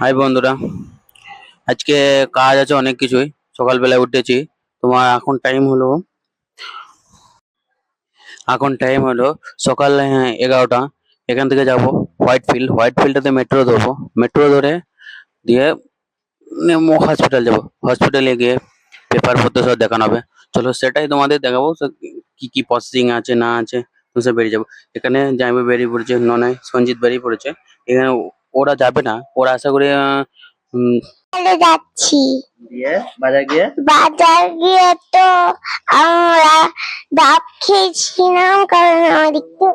High বন্ধুরা, আজকে কাজ আছে অনেক কিছুই। সকালবেলায় উঠেছি, তোমার এখন টাইম হলো সকাল 11টা। এখান থেকে যাব হোয়াইট ফিল্ডটাতে মেট্রো ধরবো। মেট্রো ধরে দিয়ে হসপিটাল যাব। হসপিটালে গিয়ে পেপার পত্র সব দেখানো হবে। চলো সেটাই তোমাদের দেখাবো। কি কি প্রসেসিং আছে না আছে তো সব বেরিয়ে যাবো। এখানে জামাই বেরিয়ে পড়েছে, নয় সঞ্জিত বেরিয়ে পড়েছে। এখানে ওরা যাবে না, ওরা আশা করি চলে যাচ্ছি। দিয়ে বাজার গিয়ে তো আমরা ডাব খেয়েছিলাম, কারণ আমার একটু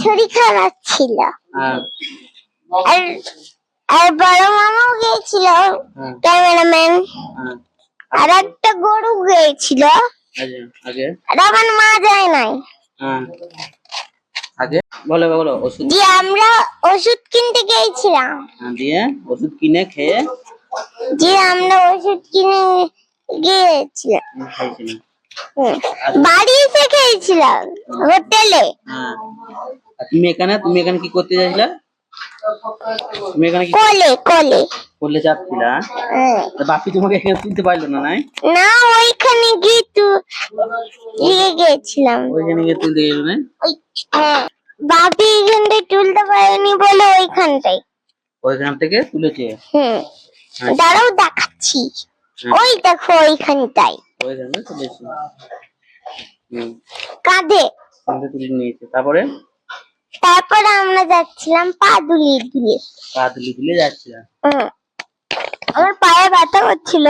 শরীর খারাপ ছিল। আহ, আর আর বড় মামাও গিয়েছিল, আহ, ক্যামেরাম্যান। আহ, আর একটা গরু গিয়েছিল, আগে আর আমার মা যায় নাই। আহ, আগে বলো বলো ওষুধ। যে আমরা ওষুধ কিনতে গিয়েছিলাম, দিয়ে ওষুধ কিনে খেয়ে যে আমরা ওষুধ কিনে গিয়েছিলাম। খাইছিলাম। হুম, বাড়ি এসে খেয়েছিলাম হোটেলে। হ্যাঁ, আর তুমি এখানে কি করতে চাইছিলা? তুমি এখানে কি কোলে কোলে করলে চাচ্ছিলা? হ্যাঁ। তা বাপি তোমাকে এখানে তুলতে পারলো না, নাই? না, ওইখানে গিয়ে গিয়েছিলাম। ওইখানে গিয়ে তুলতে গেল না? হ্যাঁ, বাপি এখানটায় তুলতে পারেনি বলে ওইখানটাই। ওইখান থেকে তুলেছে। দাঁড়াও দেখাচ্ছি। ওই দেখো ওইখানটাই ওইখানে তুলেছে। কাঁধে। তুলে নিয়েছে। তারপরে তারপরে আমরা যাচ্ছিলাম পা দুলিয়ে দুলিয়ে। পা তুলে যাচ্ছিলাম। আমার পায়ে ব্যথা করছিল,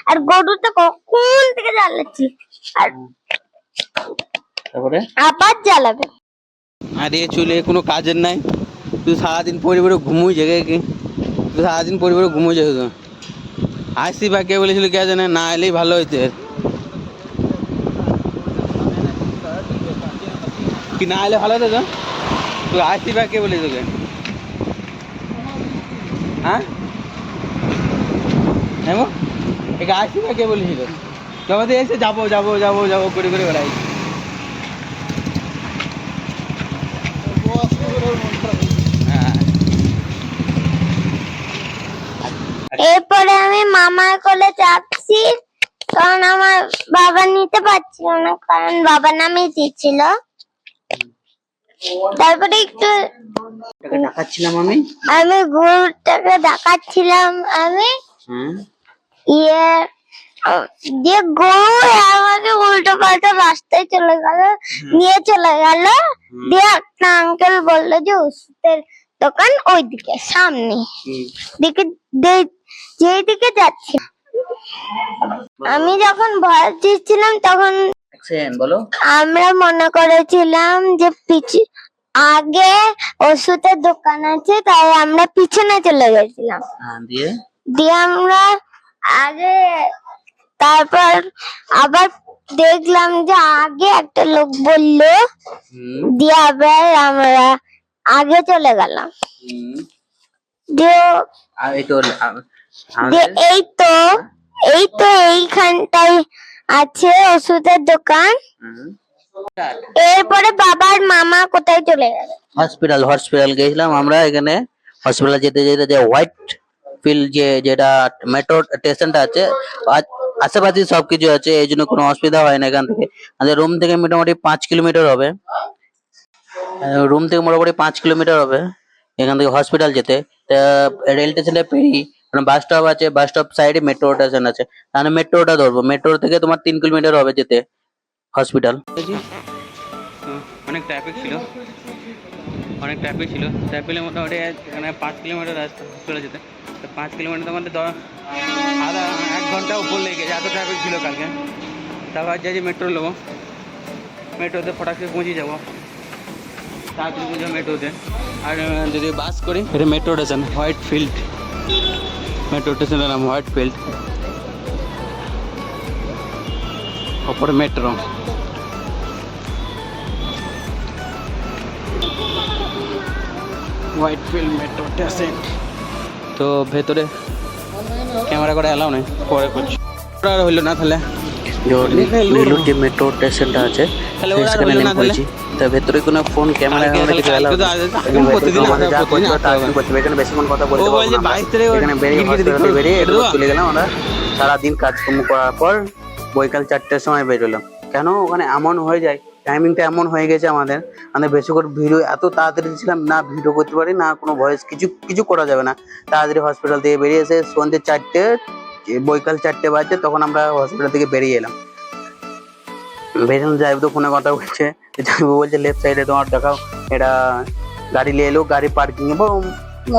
আর গরুটা কখন থেকে জ্বালাচ্ছিল, আর তারপরে আবার জ্বালাবে। আরে চুলে কোনো কাজের নাই, তুই সারাদিন পরিবারে ঘুমোই জায়গা কি? তুই সারাদিন পরিবারে ঘুমোই যাবে তো। আসি বা কে বলেছিল কে জানে, না এলেই ভালো হইতে। কি না এলে ভালো হতো তো? তুই আসি বা কে বলে তোকে? হ্যাঁ এমন একে আসি বা কে বলেছিল? তোমাদের এসে যাবো যাবো যাবো যাবো করে করে বেড়াই। হ্যাঁ, এরপরে আমি মামার কোলে চাপছি, কারণ আমার বাবা নিতে পারছিল না, কারণ বাবা নামে দিচ্ছিল। তারপরে একটু টাকা দেখাচ্ছিলাম আমি। আমি গরুটাকে দেখাচ্ছিলাম। আমি হুম, ইয়ে দিয়ে গরু আমাকে উল্টো পাল্টা রাস্তায় চলে গেল, নিয়ে চলে গেল। দিয়ে একটা আঙ্কেল বললো যে ওষুধের দোকান ওইদিকে সামনে দিকে, যেই দিকে যাচ্ছি। আমি যখন ভয় দিচ্ছিলাম তখন বলো। আমরা মনে করেছিলাম যে আগে ওষুধের দোকান আছে, তাই আমরা পিছনে চলে গেছিলাম। দিয়ে দিয়ে আমরা আগে, তারপর আবার দেখলাম যে আগে একটা লোক বললো, দিয়ে আবার আমরা আগে চলে গেলাম। দিয়ে এই তো এইখানটাই আছে ওষুধের দোকান। এরপরে বাবার মামা কোথায় চলে গেল? হসপিটাল গেছিলাম আমরা। এখানে হসপিটাল যেতে যেতে যে হোয়াইট ফিল্ড যেটা মেট্রো স্টেশনটা আছে, আশেপাশে সবকিছু আছে, এই জন্য কোনো অসুবিধা হয় না। এখান থেকে আমাদের রুম থেকে মোটামুটি 5 কিলোমিটার হবে। এখান থেকে হসপিটাল যেতে। রেল স্টেশনে পেরি বাস স্টপ আছে, বাস স্টপ সাইডে মেট্রো স্টেশন আছে। তাহলে মেট্রোটা ধরবো। মেট্রো থেকে তোমার 3 কিলোমিটার হবে যেতে হসপিটাল। অনেক ট্রাফিক ছিল, ট্রাফিকের মোটামুটি এখানে 5 কিলোমিটার রাস্তা চলে যেতে। 5 কিলোমিটার মধ্যে আধা 1 ঘন্টা উপর লেগে গেছে, এত ট্রাফিক ছিল কালকে। তারপর যাই মেট্রো নেবো, মেট্রোতে ফটাকে পৌঁছে যাবো, তাড়াতাড়ি পৌঁছে মেট্রোতে। আর যদি বাস করি, এটা metro station white field, metro স্টেশনের নাম হোয়াইট ফিল্ড। ওপরে metro, white field metro station. তো ভেতরে ক্যামেরা করে এলাও নেই, পরে করছি। আর হইলো না, তাহলে যে নীলুর যে মেট্রো স্টেশনটা আছে সেখানে নেমে পড়েছি। তার ভেতরে কোনো ফোন ক্যামেরা কিছু অ্যালাউ আমাদের যা করতে হয় তা করতে হবে। এখানে বেশিক্ষণ কথা বলতে পারবো না। এখানে বেরিয়ে হসপিটাল বেরিয়ে একটু চলে গেলাম। আমরা সারাদিন কাজকর্ম করার পর বৈকাল 4টার সময় বেরোলাম। কেন ওখানে এমন হয়ে যায়, টাইমিংটা এমন হয়ে গেছে আমাদের বেশি করে ভিডিও এত তাড়াতাড়ি ছিলাম না, ভিডিও করতে পারি না, কোনো ভয়েস কিছু করা যাবে না। তাড়াতাড়ি হসপিটাল থেকে বেরিয়ে এসে সন্ধ্যে 4টে বৈকাল 4টে বাজে তখন আমরা হসপিটাল থেকে বেরিয়ে এলাম। বেরিয়ে যাইব তো ফোনে কথা বলছে, যাইবো বলছে লেফট সাইডে তোমার দেখাও, এটা গাড়ি নিয়ে এলো, গাড়ি পার্কিং এ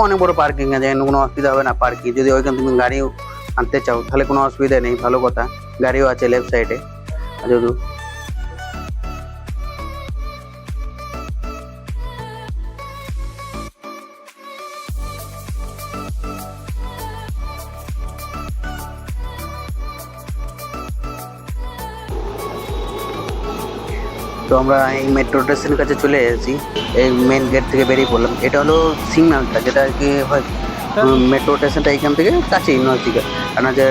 অনেক বড় পার্কিং আছে, কোনো অসুবিধা হবে না। পার্কিং যদি ওইখানে তুমি গাড়ি আনতে চাও তাহলে কোনো অসুবিধা নেই, ভালো কথা, গাড়িও আছে লেফট সাইডে। যদি তো আমরা এই মেট্রো স্টেশনের কাছে চলে এসেছি, এই মেন গেট থেকে বেরিয়ে পড়লাম। এটা হলো সিগন্যালটা, যেটা আর কি হয় মেট্রো স্টেশনটা এইখান থেকে কাছেই নজদিকে। আপনাদের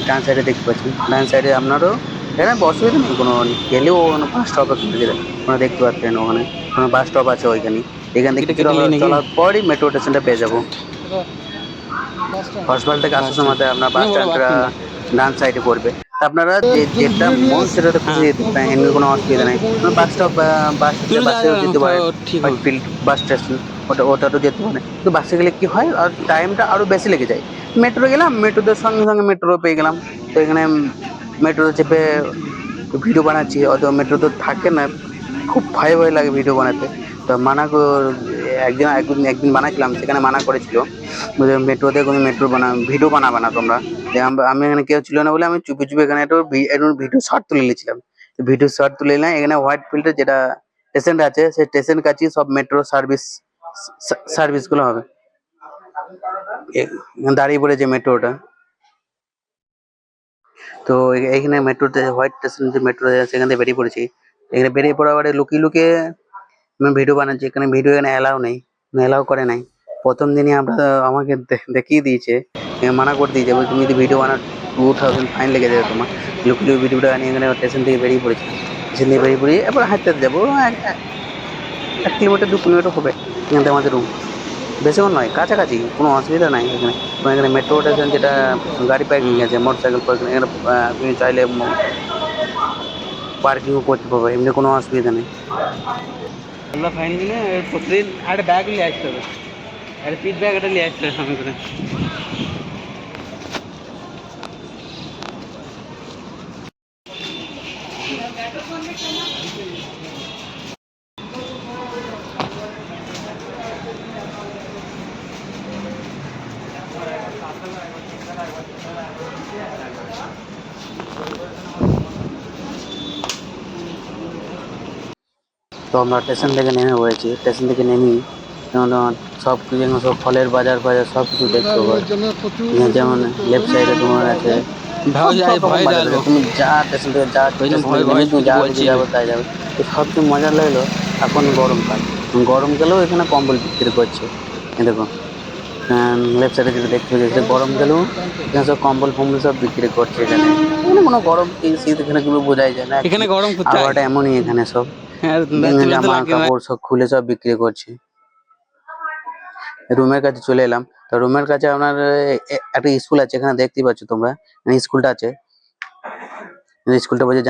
ডান সাইডে দেখতে পাচ্ছেন, ডান সাইডে আপনারও এখানে অসুবিধা নেই, কোনো গেলেও বাস স্টপ ওখানে দেখতে পাচ্ছেন, ওখানে কোনো বাস স্টপ আছে ওইখানে। এখান থেকে চলার পরই মেট্রো স্টেশনটা পেয়ে যাবো। হসপিটাল থেকে আসার সময় আপনার বাস স্ট্যান্ডটা ডান সাইডে পড়বে। আপনারা যেটা মন সেটাতে খুশি যেতে পারেন, এমনি কোনো অসুবিধা নেই। বাস স্টপ বাসেও যেতে পারেন, ফিল্ড বাস স্টেশন ওটাতেও যেতে পারেন। কিন্তু বাসে গেলে কি হয়, আর টাইমটা আরও বেশি লেগে যায়। মেট্রো গেলাম, মেট্রোতে সঙ্গে সঙ্গে মেট্রো পেয়ে গেলাম। তো এখানে মেট্রোতে চেপে ভিডিও বানাচ্ছি, অত মেট্রো তো থাকে না, খুব ভয় লাগে ভিডিও বানাতে। তো একদিন বানাচ্ছিলাম, সেখানে মানা করেছিল মেট্রোতে কোনো ভিডিও বানাবে না তোমরা। আমি এখানে কেউ ছিল না বলে আমি চুপি এখানে একটু ভিডিও শর্ট তুলে নিয়েছিলাম। ভিডিও শর্ট তুলে নিলাম। এখানে হোয়াইট ফিল্ডের যেটা স্টেশন আছে, সেই স্টেশন কাছে সব মেট্রো সার্ভিস গুলো হবে। দাঁড়িয়ে পড়েছে মেট্রোটা। তো এইখানে মেট্রোতে হোয়াইট স্টেশন যে মেট্রো সেখান থেকে বেরিয়ে পড়েছি। এখানে বেরিয়ে পড়ার পরে লুকিয়ে আমি ভিডিও বানাচ্ছি। এখানে ভিডিও এলাও করে নাই। প্রথম দিনই আমাকে দেখিয়ে দিয়েছে, মানা করে দিয়েছে, তুমি যদি ভিডিও বানাও 2000 ফাইন লেগে যাবে তোমার। লুকিয়ে ভিডিওটা নিয়ে এখানে স্টেশন থেকে বেরিয়ে পড়েছি। স্টেশন থেকে বেরিয়ে পড়ে এবার হাঁটতে যাবো 1 কিলোমিটার 2 কিলোমিটার হবে এখান থেকে আমাদের রুম। বেশিক্ষণ নয়, কাছাকাছি, কোনো অসুবিধা নাই। এখানে মেট্রো স্টেশন যেটা গাড়ি পার্কিং আছে, মোটরসাইকেল পার্কিং, এখানে তুমি চাইলে পার্কিংও করতে পারবে, এমনি কোনো অসুবিধা নেই। আমরা ফাইন দিলে প্রতিদিন একটা ব্যাগ নিয়ে আসতে হবে, একটা পিট ব্যাগ একটা নিয়ে আসতে হবে সঙ্গে করে। তো আমরা স্টেশন থেকে নেমে পড়েছি। স্টেশন থেকে নেমেই সব ফলের বাজার সব কিছু দেখতে পাচ্ছি। যেমন লেফট সাইডে তোমার আছে, তুমি যা স্টেশন থেকে যাবে তাই যাবে। তো সবচেয়ে মজা লাগলো এখন গরমকালেও এখানে কম্বল বিক্রি করছে। দেখো লেফট সাইডে যেটা দেখতে পাচ্ছি, গরমকালেও এখানে সব কম্বল সব বিক্রি করছে। এখানে কোনো গরম শীত এখানে কোনো বোঝাই যায় না, এখানে গরম আবহাওয়াটা এমনই। এখানে সব জামা কাপড় সব খুলে সব বিক্রি করছে। রুমের কাছে চলে এলাম। তো রুমের কাছে আপনার একটা স্কুল আছে, এখানে দেখতেই পাচ্ছ তোমরা, স্কুলটা আছে। স্কুলটা বলছে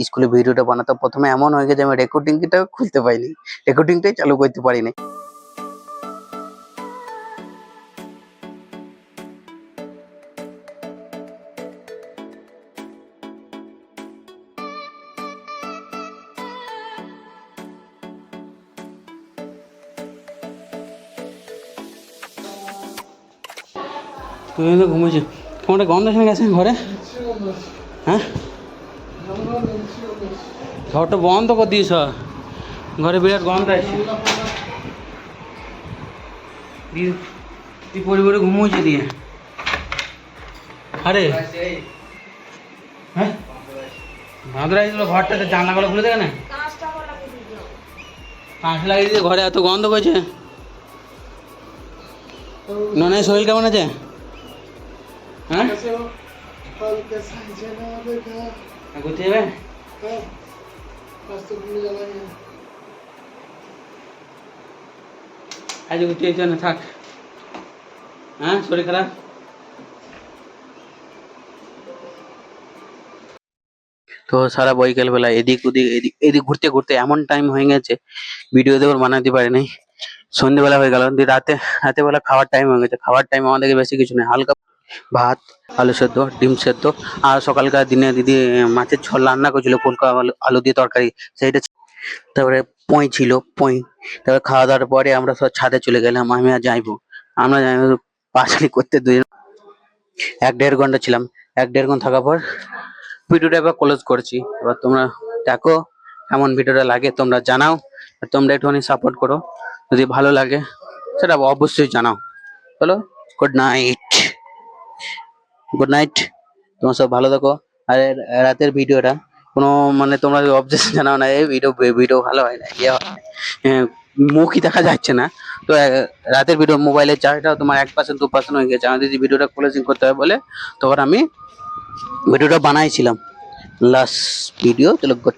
স্কুলে ভিডিওটা বানাতে। প্রথমে এমন হয়ে গেছে আমি রেকর্ডিংটা খুলতে পাইনি, রেকর্ডিংটাই চালু করতে পারিনি। তুমি তো ঘুমিয়েছো, তোমার গন্ধ শুনে গেছে ঘরে? হ্যাঁ, ঘরটা বন্ধ করে দিয়েছ, ঘরে বিরাট গন্ধ আসছে। তুই পরিবারে ঘুমোইছে দিয়ে? আরে হ্যাঁ, ভাদর আসছিল, ঘরটাতে জানলাগুলো খুলে দেবে না, কাঁচ লাগিয়ে দিয়ে ঘরে এত গন্ধ করছে। ননের শরীর কেমন আছে? হ্যাঁ, হালকা সাইজে না দেখা ঘুরতে যাবে? হ্যাঁ রাস্তা ঘুরে যাওয়া যায় আজ ঘুরতে যেতে না, থাক। হ্যাঁ, শরীর খারাপ? তো সারা বৈকাল বেলা এদিক ওদিক এদিক এদিক ঘুরতে ঘুরতে এমন টাইম হয়ে গেছে, ভিডিও দেওয়ার বানাতে পারি নাই। সন্ধ্যেবেলা হয়ে গেল, দিয়ে রাতে বেলা খাওয়ার টাইম হয়ে গেছে। খাওয়ার টাইম আমাদেরকে বেশি কিছু নেই, হালকা ভাত, আলু সেদ্ধ, ডিম সেদ্ধ, আর সকালকার দিনে দিদি মাছের ঝোল রান্না করেছিল, ফুলকা আলু আলু দিয়ে তরকারি, সেইটা তারপরে পই ছিল, পই। তারপরে খাওয়া দাওয়ার পরে আমরা সব ছাদে চলে গেলাম, আমি আর যাইবো। আমরা যাইবো পাঁচালি করতে দুজন 1-1.5 ঘন্টা ছিলাম। 1-1.5 ঘন্টা থাকার পর ভিডিওটা এবার ক্লোজ করছি। এবার তোমরা দেখো কেমন ভিডিওটা লাগে, তোমরা জানাও। আর তোমরা একটুখানি সাপোর্ট করো, যদি ভালো লাগে সেটা অবশ্যই জানাও। চলো, গুড নাইট। গুড নাইট, তোমরা সব ভালো থাকো। আর রাতের ভিডিওটা কোনো মানে তোমরা অবজেকশন জানাও না, এই ভিডিও ভালো হয় না, ইয়ে হয় না, মুখই দেখা যাচ্ছে না। তো রাতের ভিডিও মোবাইলের চার্জটাও তোমার 1% 2% হয়ে গেছে। আমি যদি ভিডিওটা ক্লোজিং করতে হয় বলে তখন আমি ভিডিওটা বানাইছিলাম, লাস্ট ভিডিও। চলো, গুড